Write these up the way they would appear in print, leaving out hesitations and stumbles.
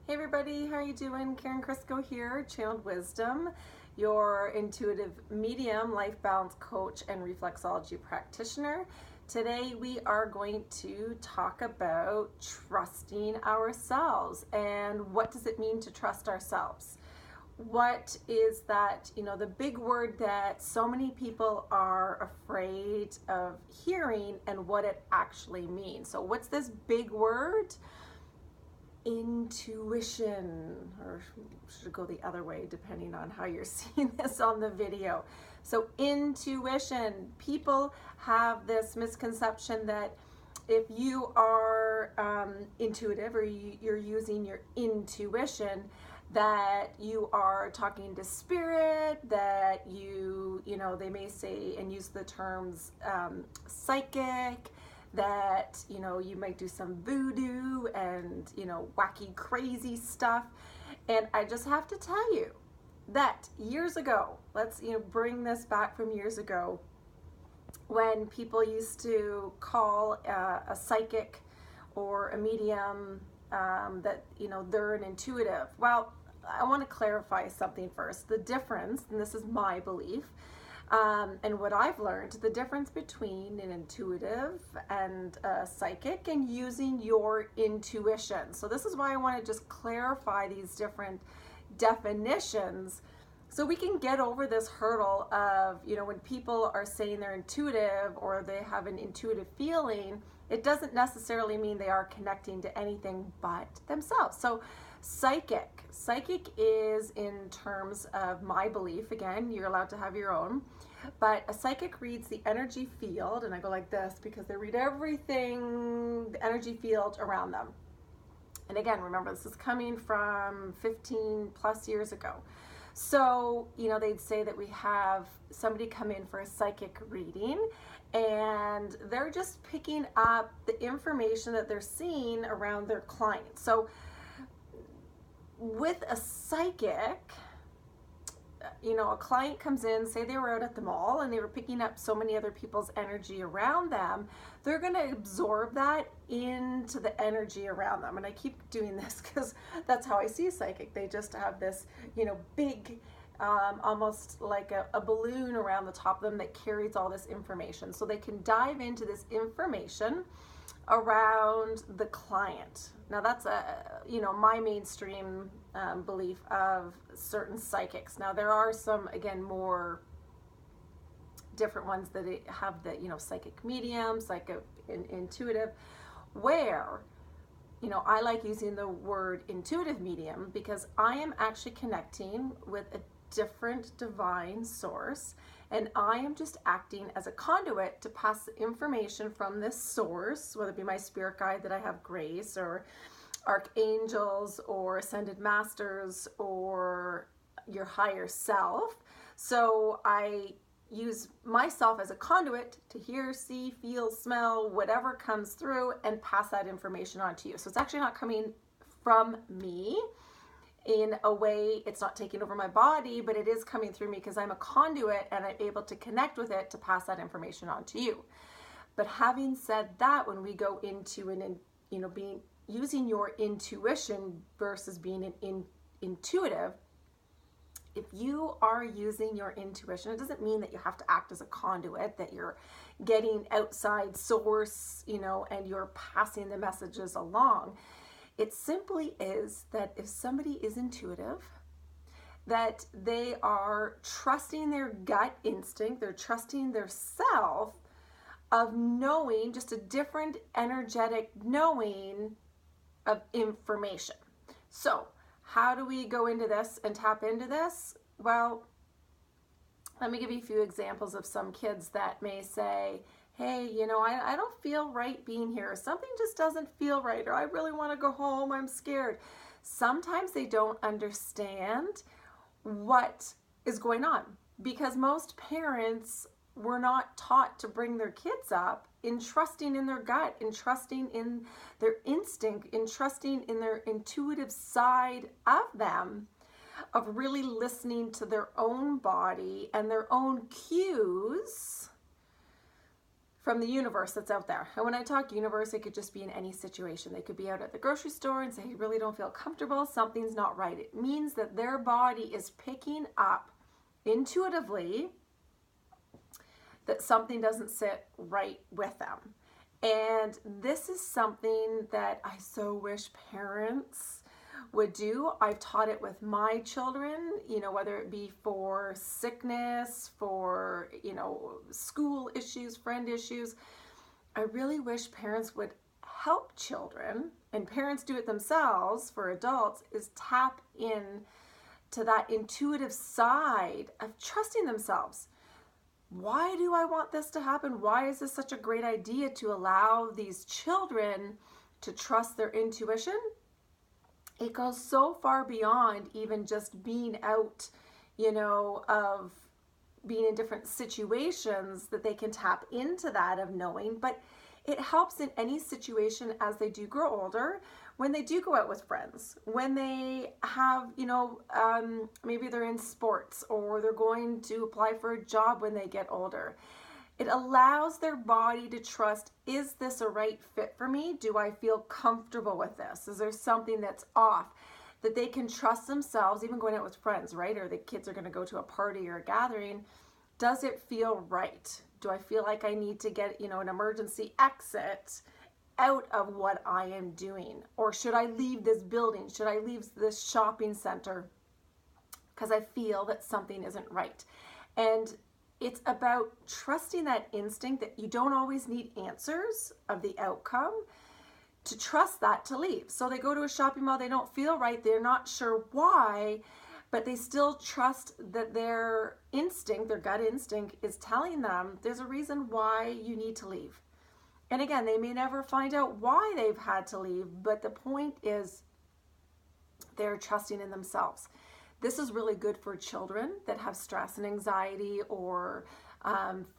Hey everybody, how are you doing? Karen Crisco here, Channeled Wisdom, your intuitive medium, life balance coach, and reflexology practitioner. Today we are going to talk about trusting ourselves and what does it mean to trust ourselves? What is that, the big word that so many people are afraid of hearing and what it actually means. So what's this big word? Intuition, or should go the other way depending on how you're seeing this on the video. So intuition, people have this misconception that if you are intuitive or you're using your intuition, that you are talking to spirit, that they may say and use the terms psychic, that you might do some voodoo and wacky crazy stuff. And I just have to tell you that years ago, let's bring this back from years ago, when people used to call a psychic or a medium that they're an intuitive. Well, I want to clarify something first. The difference, and this is my belief, and what I've learned, the difference between an intuitive and a psychic and using your intuition. So this is why I want to just clarify these different definitions so we can get over this hurdle of, when people are saying they're intuitive or they have an intuitive feeling, it doesn't necessarily mean they are connecting to anything but themselves. So psychic is, in terms of my belief, again, you're allowed to have your own, but a psychic reads the energy field, and I go like this because they read everything, the energy field around them. And again, remember, this is coming from 15 plus years ago. So, they'd say that we have somebody come in for a psychic reading and they're just picking up the information that they're seeing around their client. So with a psychic, a client comes in, say they were out at the mall and they were picking up so many other people's energy around them, they're going to absorb that into the energy around them. And I keep doing this because that's how I see a psychic. They just have this, big, almost like a balloon around the top of them that carries all this information. So they can dive into this information around the client. Now that's my mainstream belief of certain psychics. Now there are some, again, more different ones that have the psychic medium, psychic intuitive, where I like using the word intuitive medium because I am actually connecting with a different divine source, and I am just acting as a conduit to pass the information from this source, whether it be my spirit guide that I have grace, or archangels, or ascended masters, or your higher self. So I use myself as a conduit to hear, see, feel, smell, whatever comes through, and pass that information on to you. So it's actually not coming from me in a way, it's not taking over my body, but it is coming through me because I'm a conduit and I'm able to connect with it to pass that information on to you. But having said that, when we go into using your intuition versus being an intuitive, if you are using your intuition, it doesn't mean that you have to act as a conduit, that you're getting outside source, and you're passing the messages along. It simply is that if somebody is intuitive, that they are trusting their gut instinct, they're trusting their self of knowing, just a different energetic knowing of information. So how do we go into this and tap into this? Well, let me give you a few examples of some kids that may say, hey, I don't feel right being here. Something just doesn't feel right, or I really want to go home. I'm scared. Sometimes they don't understand what is going on because most parents were not taught to bring their kids up in trusting in their gut, in trusting in their instinct, in trusting in their intuitive side of them, of really listening to their own body and their own cues from the universe that's out there. And when I talk universe, it could just be in any situation. They could be out at the grocery store and say, I really don't feel comfortable, something's not right. It means that their body is picking up intuitively that something doesn't sit right with them. And this is something that I so wish parents would do. I've taught it with my children, you know, whether it be for sickness, for, you know, school issues, friend issues. I really wish parents would help children, and parents do it themselves for adults, is tap in to that intuitive side of trusting themselves. Why do I want this to happen? Why is this such a great idea to allow these children to trust their intuition? It goes so far beyond even just being out, you know, of being in different situations that they can tap into that of knowing, but it helps in any situation as they do grow older, when they do go out with friends, when they have, you know, maybe they're in sports or they're going to apply for a job when they get older. It allows their body to trust, is this a right fit for me? Do I feel comfortable with this? Is there something that's off? That they can trust themselves, even going out with friends, right? Or the kids are going to go to a party or a gathering. Does it feel right? Do I feel like I need to get, you know, an emergency exit out of what I am doing? Or should I leave this building? Should I leave this shopping center because I feel that something isn't right? And it's about trusting that instinct that you don't always need answers of the outcome, to trust that to leave. So they go to a shopping mall, they don't feel right, they're not sure why, but they still trust that their instinct, their gut instinct, is telling them there's a reason why you need to leave. And again, they may never find out why they've had to leave, but the point is they're trusting in themselves. This is really good for children that have stress and anxiety, or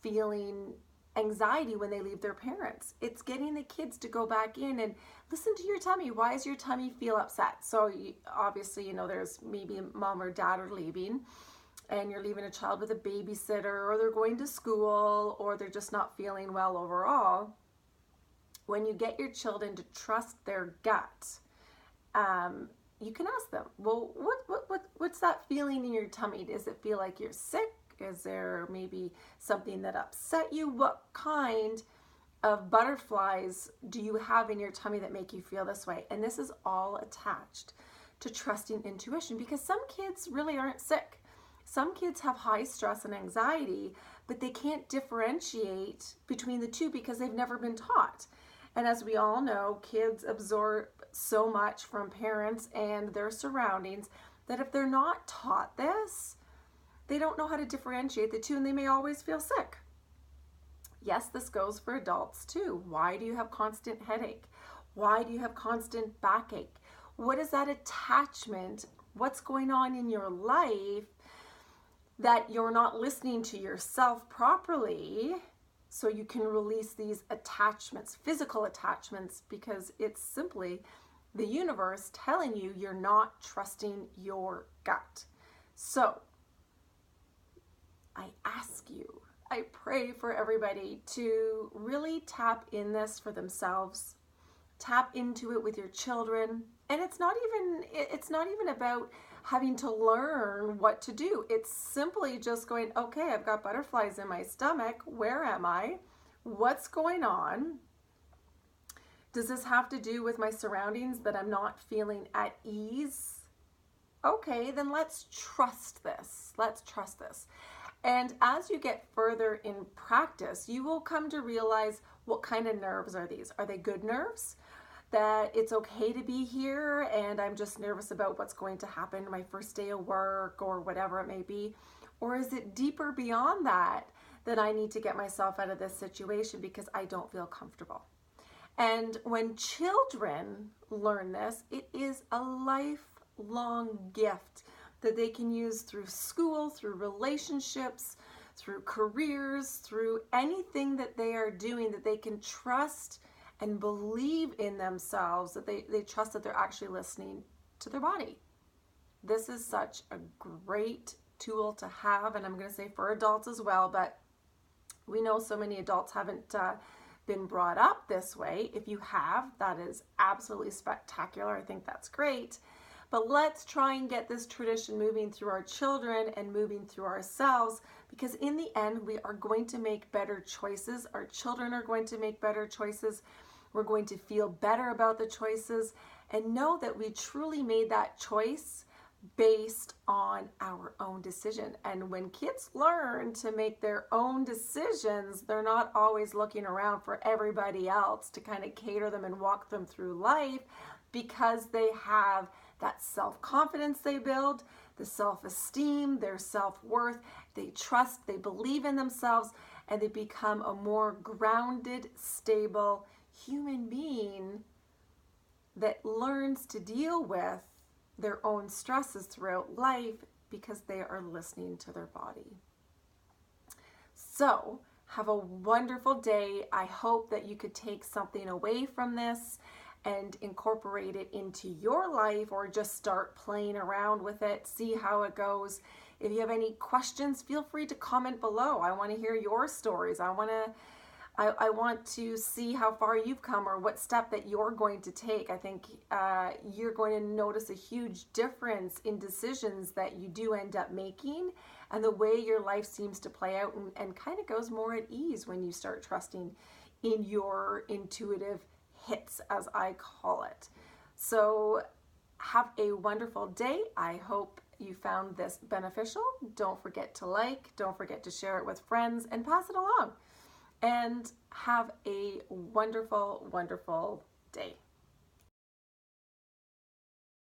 feeling anxiety when they leave their parents. It's getting the kids to go back in and listen to your tummy. Why does your tummy feel upset? So obviously, you know, there's maybe mom or dad are leaving, and you're leaving a child with a babysitter, or they're going to school, or they're just not feeling well overall. When you get your children to trust their gut, you can ask them, well, what's that feeling in your tummy? Does it feel like you're sick? Is there maybe something that upset you? What kind of butterflies do you have in your tummy that make you feel this way? And this is all attached to trusting intuition, because some kids really aren't sick. Some kids have high stress and anxiety, but they can't differentiate between the two because they've never been taught. And as we all know, kids absorb so much from parents and their surroundings that if they're not taught this, they don't know how to differentiate the two, and they may always feel sick. Yes, this goes for adults too. Why do you have constant headache? Why do you have constant backache? What is that attachment? What's going on in your life that you're not listening to yourself properly, so you can release these attachments, physical attachments, because it's simply the universe telling you you're not trusting your gut. So I ask you, I pray for everybody to really tap in this for themselves, tap into it with your children. And it's not even about having to learn what to do. It's simply just going, okay, I've got butterflies in my stomach. Where am I? What's going on? Does this have to do with my surroundings, that I'm not feeling at ease? Okay, then let's trust this. Let's trust this. And as you get further in practice, you will come to realize, what kind of nerves are these? Are they good nerves? That it's okay to be here and I'm just nervous about what's going to happen my first day of work or whatever it may be? Or is it deeper beyond that, that I need to get myself out of this situation because I don't feel comfortable? And when children learn this, it is a lifelong gift that they can use through school, through relationships, through careers, through anything that they are doing, that they can trust and believe in themselves, that they trust that they're actually listening to their body. This is such a great tool to have, and I'm going to say for adults as well, but We know so many adults haven't been brought up this way. If you have, that is absolutely spectacular. I think that's great. But let's try and get this tradition moving through our children and moving through ourselves, because in the end, we are going to make better choices. Our children are going to make better choices. We're going to feel better about the choices and know that we truly made that choice based on our own decision. And when kids learn to make their own decisions, they're not always looking around for everybody else to kind of cater them and walk them through life, because they have that self-confidence they build, the self-esteem, their self-worth, they trust, they believe in themselves, and they become a more grounded, stable human being that learns to deal with their own stresses throughout life because they are listening to their body. So, have a wonderful day. I hope that you could take something away from this and incorporate it into your life, or just start playing around with it, see how it goes. If you have any questions, feel free to comment below. I want to hear your stories. I want to see how far you've come or what step that you're going to take. I think you're going to notice a huge difference in decisions that you do end up making, and the way your life seems to play out, and kind of goes more at ease when you start trusting in your intuitive hits, as I call it. So have a wonderful day. I hope you found this beneficial. Don't forget to like, don't forget to share it with friends, and pass it along. And have a wonderful, wonderful day.